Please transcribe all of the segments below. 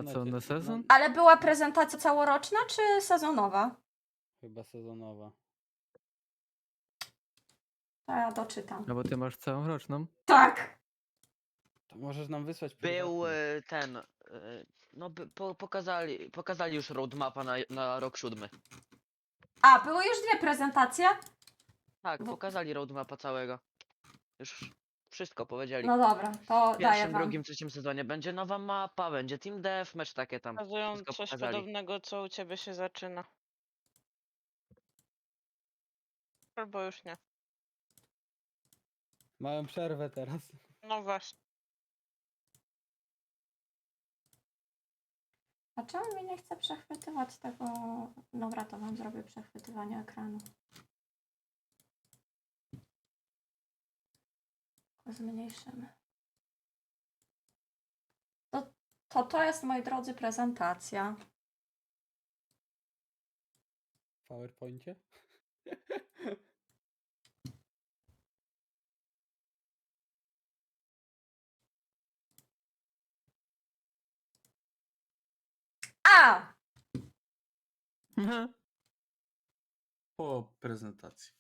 A co, na sezon? Ale była prezentacja całoroczna czy sezonowa? Chyba sezonowa. To ja doczytam. No bo ty masz całą roczną. Tak! To możesz nam wysłać Był prywatnie. ten. No pokazali już roadmapa na rok 7. A, były już 2 prezentacje? Tak, Bo- pokazali roadmapa całego. Już wszystko powiedzieli. No dobra, to W daję pierwszym, wam. drugim, trzecim sezonie będzie nowa mapa, będzie team deathmatch, takie tam. Pokazują Wszystko coś pokazali. podobnego, co u ciebie się zaczyna. Albo już nie. Mają przerwę teraz. No właśnie. A czemu mi nie chce przechwytywać tego? Dobra, to wam zrobię przechwytywanie ekranu. Tylko zmniejszymy. To jest, moi drodzy, prezentacja. W PowerPoincie? A! Po prezentacji.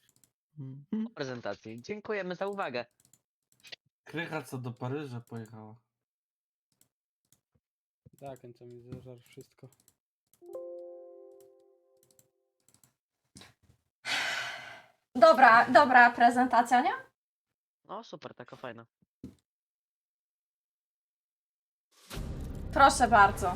Prezentacji. Dziękujemy za uwagę. Krycha co do Paryża pojechała. Tak, to mi zażar wszystko. Dobra prezentacja, nie? No super, taka fajna. Proszę bardzo.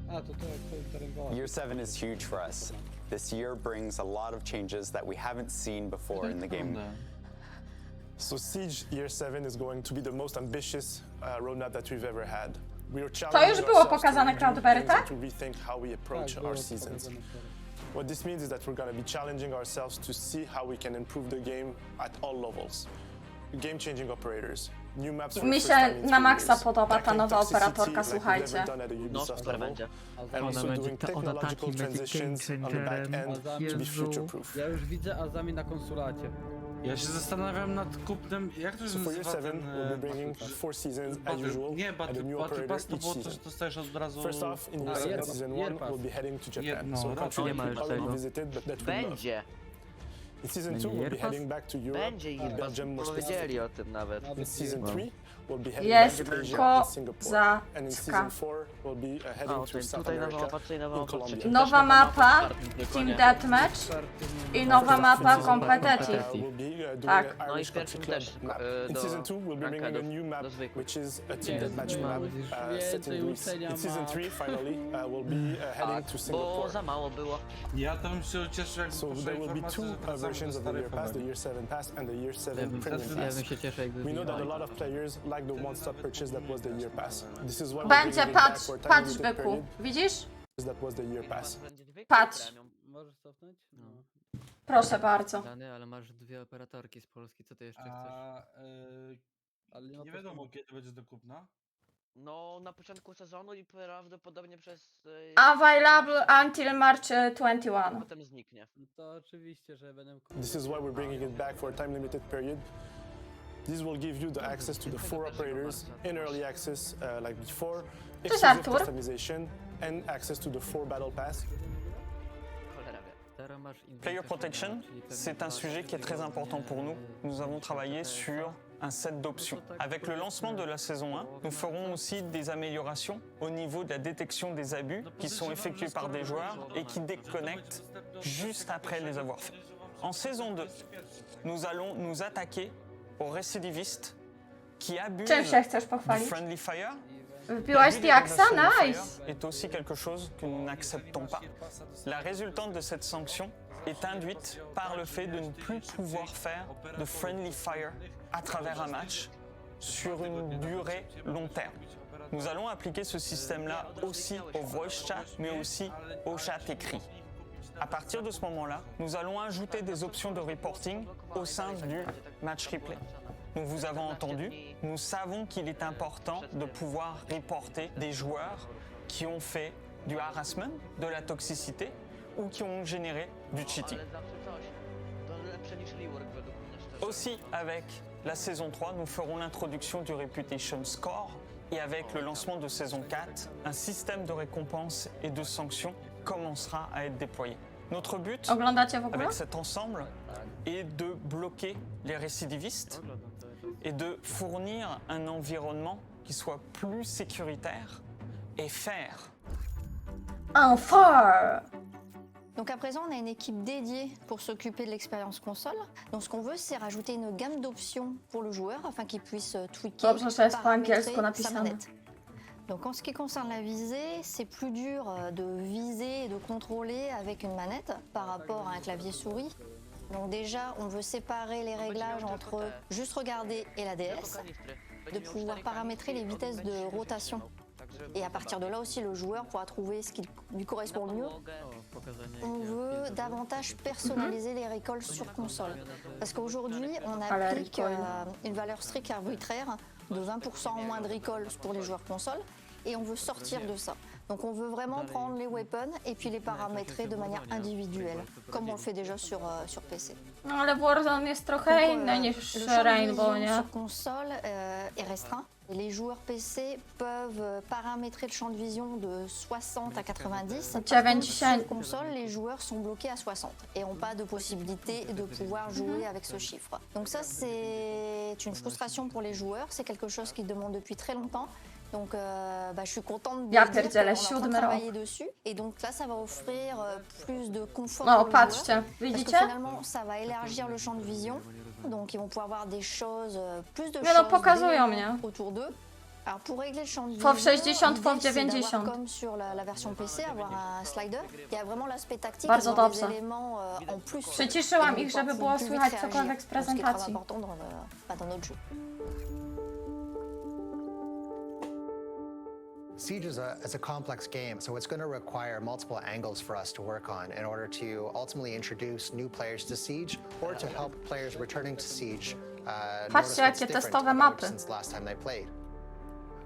A, to jak to rękoła. Year 7 is huge for us. This year brings a lot of changes that we haven't seen before in the game. So Siege Year 7 is going to be the most ambitious roadmap that we've ever had. We are To challenging już było ourselves pokazane to Crowdberry, rethink tak? and to rethink how we approach Tak, our było seasons. pokazane wczoraj. What this means is that we're going to be challenging ourselves to see how we can improve the game at all levels. Game-changing operators, new maps for the Mi first time się in na 3 maksa years, podoba ta tackling nowa toxicity operatorka, like we've słuchajcie. never done at a No Ubisoft super level. będzie. And Ona also będzie doing ona technological takim będzie transitions on the back game end to be Jezu. future-proof. Ja już widzę AZAMI na konsulacie. Ja się zastanawiam nad kupnem, jak to się So for Year nazywa 7, ten... we'll be bringing 4 seasons as usual Nie, and a new Battle operator Pass to each było to, season. że dostajesz od razu... First off, in Year 7 Season 1, we'll be heading to Japan. No, So a raczej country nie ma that już we've already tego. visited, but that we love. Będzie. In Season Będzie 2, we'll be Year Pass? heading back to Europe, Będzie i Belgium more powiedzieli specifically. o tym nawet. In Season 3, we'll be heading Jest back to Asia and Singapore. And in Season kozacka. 4, we'll be heading to South Tutaj nowa America mapa, tutaj nowa in mapa. Colombia. przecież Nowa też mapa, w czwartym tylko Team nie. Deathmatch i nowa mapa Competitive. We'll be doing Tak. an No i Irish w country pierwszym club też map. In do Season 2, we'll be bringing a rankedów, new map, do zwykłych. which is a team Jest deathmatch mało, map już set in więcej Greece. uczenia In Season map. 3, finally, we'll be heading to Bo Singapore. za mało było. Ja to bym się ucieszył, jakby So poszła there will be informacja, two że wracamy versions do of the starej Year Pass, the fabryki. Year 7 Pass and the Year 7 Ja Premium bym Pass. się cieszę, jakby We know that a wbili. lot of players like the one-stop purchase that was the Year Pass. This is why we're Będzie, bringing it back patrz, for a time patrz limited byku. period. Widzisz? That was the Year Pass. Będzie zwykły Patrz. premium. Możesz cofnąć? No. Proszę bardzo. Dany, ale masz 2 operatorki z Polski, co ty jeszcze chcesz? A Ale nie ma nie po wiadomo, prostu- kiedy będzie do kupna. No na początku sezonu i prawdopodobnie przez... Available until March 21. Potem zniknie. No to oczywiście, że będę... This is why we're bringing it back for a time limited period. This will give you the access to the 4 operators in early access like before, exclusive Artur. customization, and access to the 4 battle pass. Cholera wie. Teraz masz Player inwentarz, protection, czyli pewnie c'est un masz sujet qui est très important pour nous. Nous avons travaillé sur un set d'options. Avec le lancement de la saison 1, nous ferons aussi des améliorations au niveau de la détection des abus qui sont effectués par des joueurs et qui déconnectent juste après les avoir faits. En saison 2, nous allons nous attaquer aux récidivistes qui abusent Czym się chcesz du pochwalić? friendly fire. Wbiłaś L'abus des Diaxa? relations de Nice! fire est aussi quelque chose que nous n'acceptons pas. La résultante de cette sanction est induite par le fait de ne plus pouvoir faire de friendly fire à travers un match sur une durée long terme. Nous allons appliquer ce système-là aussi au voice chat, mais aussi au chat écrit. À partir de ce moment-là, nous allons ajouter des options de reporting au sein du match replay. Nous vous avons entendu, nous savons qu'il est important de pouvoir reporter des joueurs qui ont fait du harassment, de la toxicité ou qui ont généré du cheating. Ale zawsze coś. To lepsze niż rework według mnie, szczerze. Aussi, avec la saison 3, nous ferons l'introduction du Reputation Score et avec le lancement de saison 4, un système de récompenses et de sanctions commencera à être déployé. Notre but Oglądacie w ogóle? avec cet ensemble est de bloquer les récidivistes et de fournir un environnement qui soit plus sécuritaire et fair. Enfin! Donc à présent, on a une équipe dédiée pour s'occuper de l'expérience console. Donc ce qu'on veut, c'est rajouter une gamme d'options pour le joueur afin qu'il puisse tweaker, Dobrze, że jest po paramétrer angielsku sa napisane. manette. Donc en ce qui concerne la visée, c'est plus dur de viser et de contrôler avec une manette par rapport à un clavier souris. Donc déjà, on veut séparer les réglages entre juste regarder et la DS, de pouvoir paramétrer les vitesses de rotation. Et à partir de là aussi, le joueur pourra trouver ce qui lui correspond le mieux. On veut davantage personnaliser les récoltes sur console. Parce qu'aujourd'hui, on applique une valeur stricte arbitraire de 20% en moins de récoltes pour les joueurs console. Et on veut sortir de ça. Donc on veut vraiment prendre les weapons et puis les paramétrer de manière individuelle, comme on le fait déjà sur PC. No ale Warzone jest trochę inny niż Le champ de Rainbow, vision nie? sur console est restreint. Les joueurs PC peuvent paramétrer le champ de vision de 60 à 90. Par contre, sur console, les joueurs sont bloqués à 60 et n'ont pas de possibilité de pouvoir jouer avec ce chiffre. Donc ça, c'est une frustration pour les joueurs. C'est quelque chose qu'ils demandent depuis très longtemps. Donc je suis contente de dire qu'on est en train de travailler dessus. Et donc là, ça va offrir plus de confort pour les joueurs. Parce que finalement, ça va élargir le champ de vision. Donc ils vont pouvoir voir des choses, plus de choses autour d'eux. Alors pour régler le champ de vision, c'est comme sur la version PC, avoir un slider. Il y a vraiment l'aspect tactique, avoir des éléments en plus. Przyciszyłam ich, żeby było słychać cokolwiek z prezentacji. Dans notre jeu. Siege is a complex game, so it's going to require multiple angles for us to work on in order to ultimately introduce new players to Siege or to help players returning to Siege notice what's different since last time they played.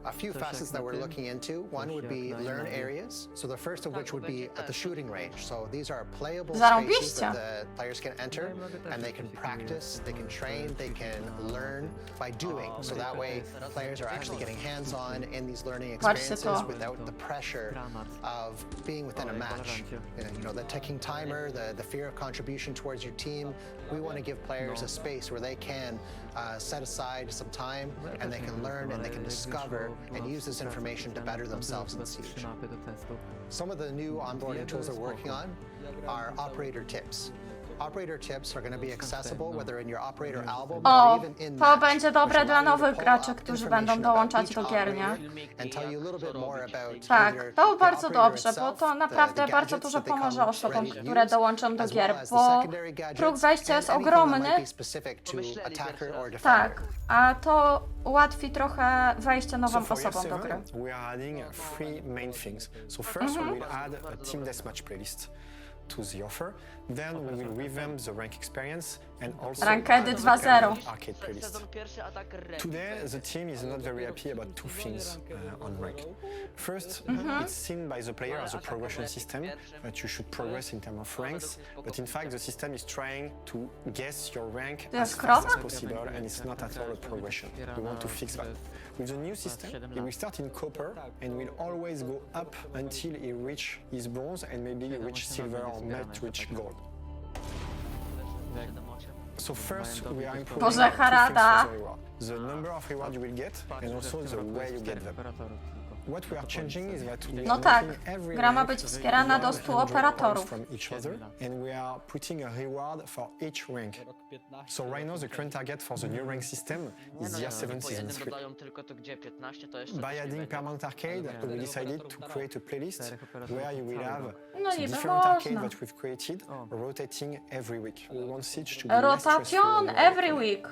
A few facets that we're looking into. One would be learn areas. So the first of which would be at the shooting range. So these are playable spaces that the players can enter and they can practice, they can train, they can learn by doing. So that way players are actually getting hands-on in these learning experiences without the pressure of being within a match. You know, the ticking timer, the fear of contribution towards your team. We want to give players a space where they can set aside some time and they can learn and they can discover and use this information to better themselves in Siege. Some of the new onboarding tools we're working on are operator tips. Operator tips are going to be accessible whether in your operator album or even in match. To będzie dobre dla nowych graczy, którzy będą dołączać do gier, nie? Tak, to bardzo dobrze, bo to naprawdę bardzo dużo pomoże osobom, które dołączą do gier, bo próg wejścia jest ogromny. Tak, a to ułatwi trochę wejście nowym osobom do gry. We are adding three main things. So first we will add a team deathmatch playlist to the offer. Then we will revamp the rank experience and also Rankedy 2.0. arcade playlist. Today the team is not very happy about two things on rank. First, it's seen by the player as a progression system that you should progress in terms of ranks, but in fact the system is trying to guess your rank as fast as possible and it's not at all a progression. We want to fix that. With the new system, he will start in copper and will always go up until he reach his bronze and maybe reach silver or might reach gold. So first we are improving two things for the reward. The number of rewards you will get and also the way you get them. What we are changing is that we are making every gra ma być wspierana do 100 operatorów. from each other and we are putting a reward for each rank. So right now the current target for the new rank system is year 7 season 3. By adding permanent arcade, we decided to create a playlist where you will have the different arcade that we've created rotating every week. We want Siege to be less stressful. Rotation every week.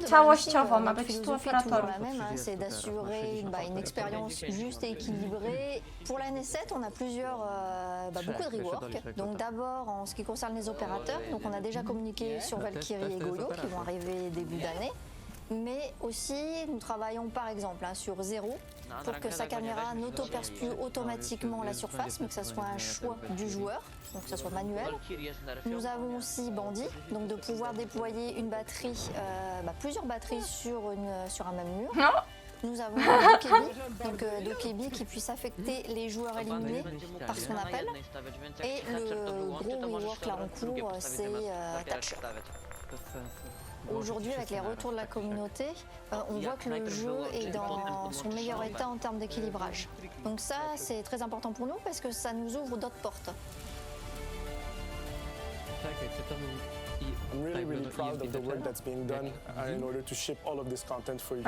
Całościowo ma być 100 operatorów. C'est d'assurer une expérience juste et équilibrée. Pour l'année 7, on a plusieurs, beaucoup de rework. Donc d'abord en ce qui concerne les opérateurs, donc on a déjà communiqué sur Valkyrie et Goyo qui vont arriver début d'année. Mais aussi, nous travaillons par exemple sur 0 pour que sa caméra n'auto-perce plus automatiquement la surface, mais que ce soit un choix du joueur, donc que ce soit manuel. Nous avons aussi BODD, donc de pouvoir déployer une batterie, plusieurs batteries sur un même mur. Nous avons Dokebi qui puisse affecter les joueurs éliminés par ce qu'on appelle. Et le gros rework là en cours, c'est Touch. Aujourd'hui, avec les retours de la communauté, on voit que le jeu est dans son meilleur état en termes d'équilibrage. Donc ça, c'est très important pour nous parce que ça nous ouvre d'autres portes. I'm really proud of the work that's being done in order to ship all of this content for you.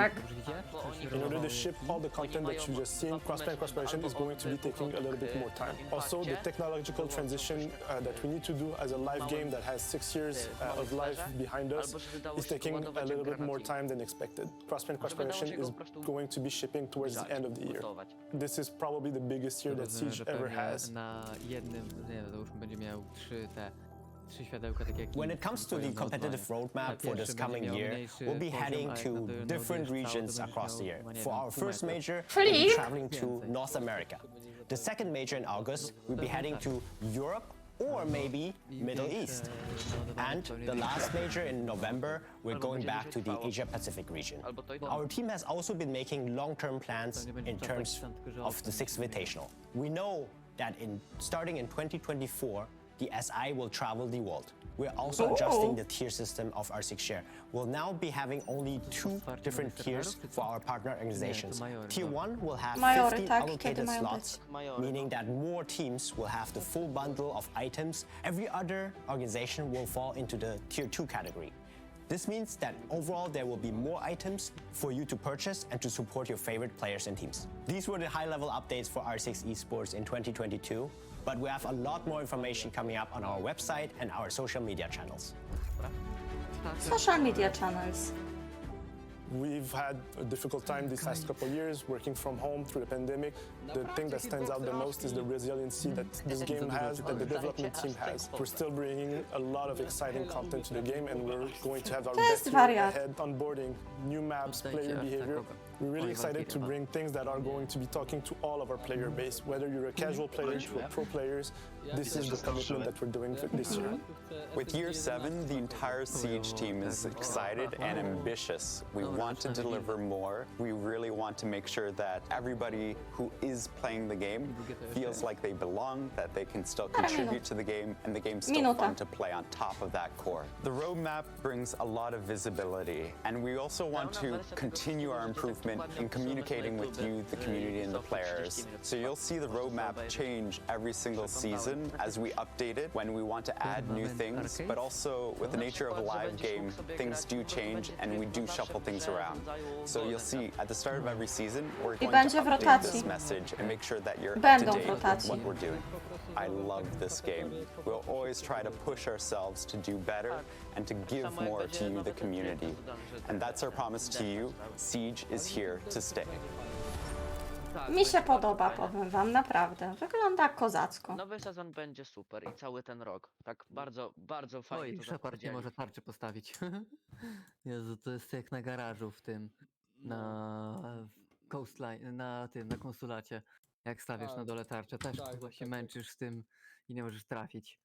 In order to ship all the content that you just seen, cross-play and cross-promotion is going to be taking a little bit more time. Also, the technological transition that we need to do as a live game that has 6 years of life behind us is taking a little bit more time than expected. Cross-play and cross-promotion is going to be shipping towards the end of the year. This is probably the biggest year that Siege ever has. When it comes to the competitive roadmap for this coming year, we'll be heading to different regions across the year. For our first major, we'll be traveling to North America. The second major in August, we'll be heading to Europe or maybe Middle East. And the last major in November, we're going back to the Asia-Pacific region. Our team has also been making long-term plans in terms of the 6th Invitational. We know that starting in 2024, the SI will travel the world. We're also adjusting the tier system of our 6 share. We'll now be having only 2 different tiers for our partner organizations. Tier 1 will have 50 allocated slots, meaning that more teams will have the full bundle of items. Every other organization will fall into the Tier 2 category. This means that overall there will be more items for you to purchase and to support your favorite players and teams. These were the high-level updates for R6 Esports in 2022. But we have a lot more information coming up on our website and our social media channels. Social media channels. We've had a difficult time these last couple of years working from home through the pandemic. The thing that stands out the most is the resiliency that this game has, that the development team has. We're still bringing a lot of exciting content to the game, and we're going to have our best year ahead, onboarding new maps, player behavior. We're really excited to bring things that are going to be talking to all of our player base, whether you're a casual player to a pro players. This is the commitment that we're doing for this year. With year 7, the entire Siege team is excited and ambitious. We want to deliver more. We really want to make sure that everybody who is playing the game feels like they belong, that they can still contribute to the game, and the game's still fun to play on top of that core. The roadmap brings a lot of visibility, and we also want to continue our improvement in communicating with you, the community, and the players. So you'll see the roadmap change every single season as we update it when we want to add new things, but also with the nature of a live game, things do change and we do shuffle things around. So you'll see at the start of every season, we're going to update this message and make sure that you're up to date with what we're doing. I love this game. We'll always try to push ourselves to do better and to give more to you, the community. And that's our promise to you. Siege is here to stay. Mi się podoba, powiem wam, naprawdę. Wygląda kozacko. Nowy sezon będzie super i cały ten rok. Tak bardzo, bardzo fajnie. Oj, Shepard nie może tarczy postawić. Jezu, to jest jak na garażu w tym, na coastline, na konsulacie. Jak stawiasz na dole tarczę, też chyba się męczysz z tym i nie możesz trafić.